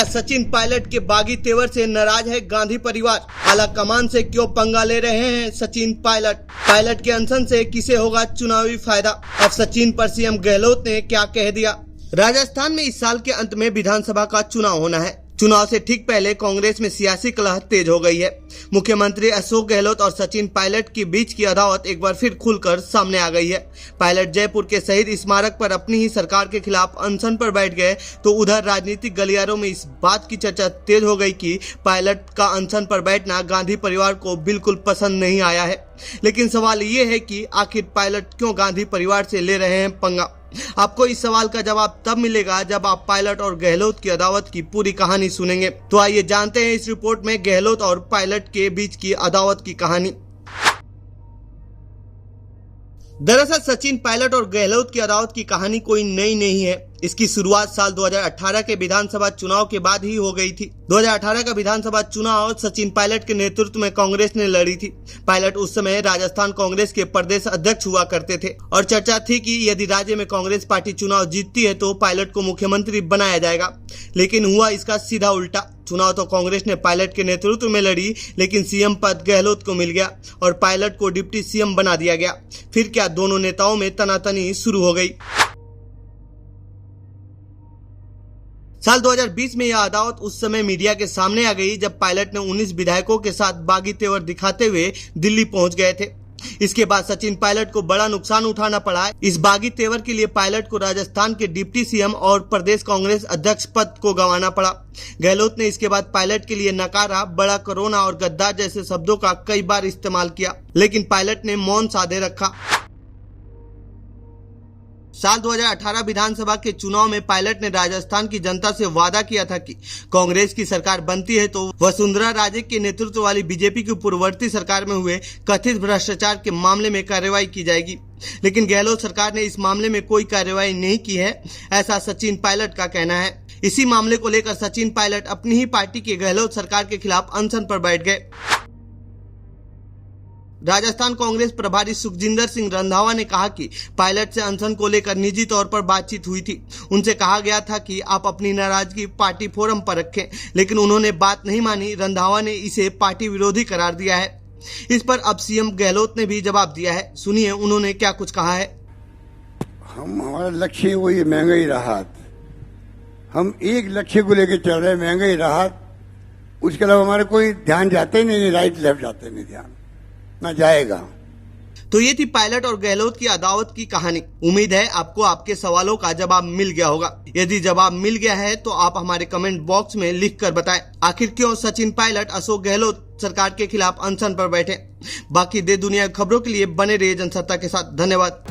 क्या सचिन पायलट के बागी तेवर से नाराज है गांधी परिवार? आला कमान से क्यों पंगा ले रहे हैं सचिन पायलट? पायलट के अनशन से किसे होगा चुनावी फायदा? अब सचिन पर सीएम गहलोत ने क्या कह दिया? राजस्थान में इस साल के अंत में विधानसभा का चुनाव होना है। चुनाव से ठीक पहले कांग्रेस में सियासी कलह तेज हो गई है। मुख्यमंत्री अशोक गहलोत और सचिन पायलट के बीच की अदावत एक बार फिर खुलकर सामने आ गई है। पायलट जयपुर के शहीद स्मारक पर अपनी ही सरकार के खिलाफ अनशन पर बैठ गए तो उधर राजनीतिक गलियारों में इस बात की चर्चा तेज हो गई कि पायलट का अनशन पर बैठना गांधी परिवार को बिल्कुल पसंद नहीं आया है। लेकिन सवाल ये है कि आखिर पायलट क्यों गांधी परिवार से ले रहे हैं पंगा? आपको इस सवाल का जवाब तब मिलेगा जब आप पायलट और गहलोत की अदावत की पूरी कहानी सुनेंगे। तो आइए जानते हैं इस रिपोर्ट में गहलोत और पायलट के बीच की अदावत की कहानी। दरअसल सचिन पायलट और गहलोत की अदावत की कहानी कोई नई नहीं है। इसकी शुरुआत साल 2018 के विधानसभा चुनाव के बाद ही हो गई थी। 2018 का विधानसभा चुनाव सचिन पायलट के नेतृत्व में कांग्रेस ने लड़ी थी। पायलट उस समय राजस्थान कांग्रेस के प्रदेश अध्यक्ष हुआ करते थे और चर्चा थी कि यदि राज्य में कांग्रेस पार्टी चुनाव जीतती है तो पायलट को मुख्यमंत्री बनाया जाएगा। लेकिन हुआ इसका सीधा उल्टा। चुनाव तो कांग्रेस ने पायलट के नेतृत्व में लड़ी, लेकिन सीएम पद गहलोत को मिल गया और पायलट को डिप्टी सीएम बना दिया गया। फिर क्या दोनों नेताओं में तनातनी शुरू हो गई। साल 2020 में यह अदावत उस समय मीडिया के सामने आ गई जब पायलट ने 19 विधायकों के साथ बागी तेवर दिखाते हुए दिल्ली पहुंच गए थे। इसके बाद सचिन पायलट को बड़ा नुकसान उठाना पड़ा। इस बागी तेवर के लिए पायलट को राजस्थान के डिप्टी सीएम और प्रदेश कांग्रेस अध्यक्ष पद को गंवाना पड़ा। गहलोत ने इसके बाद पायलट के लिए नकारा, बड़ा कोरोना और गद्दार जैसे शब्दों का कई बार इस्तेमाल किया, लेकिन पायलट ने मौन साधे रखा। साल 2018 विधानसभा के चुनाव में पायलट ने राजस्थान की जनता से वादा किया था कि कांग्रेस की सरकार बनती है तो वसुंधरा राजे के नेतृत्व वाली बीजेपी की पूर्ववर्ती सरकार में हुए कथित भ्रष्टाचार के मामले में कार्रवाई की जाएगी। लेकिन गहलोत सरकार ने इस मामले में कोई कार्रवाई नहीं की है, ऐसा सचिन पायलट का कहना है। इसी मामले को लेकर सचिन पायलट अपनी ही पार्टी की गहलोत सरकार के खिलाफ अनशन पर बैठ गए। राजस्थान कांग्रेस प्रभारी सुखजिंदर सिंह रंधावा ने कहा कि पायलट से अनशन को लेकर निजी तौर पर बातचीत हुई थी। उनसे कहा गया था कि आप अपनी नाराजगी पार्टी फोरम पर रखें, लेकिन उन्होंने बात नहीं मानी। रंधावा ने इसे पार्टी विरोधी करार दिया है। इस पर अब सीएम गहलोत ने भी जवाब दिया है। सुनिए उन्होंने क्या कुछ कहा है। हमारा लक्ष्य वही महंगाई राहत। हम एक लक्ष्य को लेकर चल रहे हैं, महंगाई राहत। उसके अलावा हमारे कोई ध्यान जाते ही नहीं, राइट लेफ्ट जाते नहीं, ध्यान ना जाएगा। तो ये थी पायलट और गहलोत की अदावत की कहानी। उम्मीद है आपको आपके सवालों का जवाब मिल गया होगा। यदि जवाब मिल गया है तो आप हमारे कमेंट बॉक्स में लिख कर बताएं आखिर क्यों सचिन पायलट अशोक गहलोत सरकार के खिलाफ अनशन पर बैठे। बाकी देश दुनिया की खबरों के लिए बने रहिए जनसत्ता के साथ। धन्यवाद।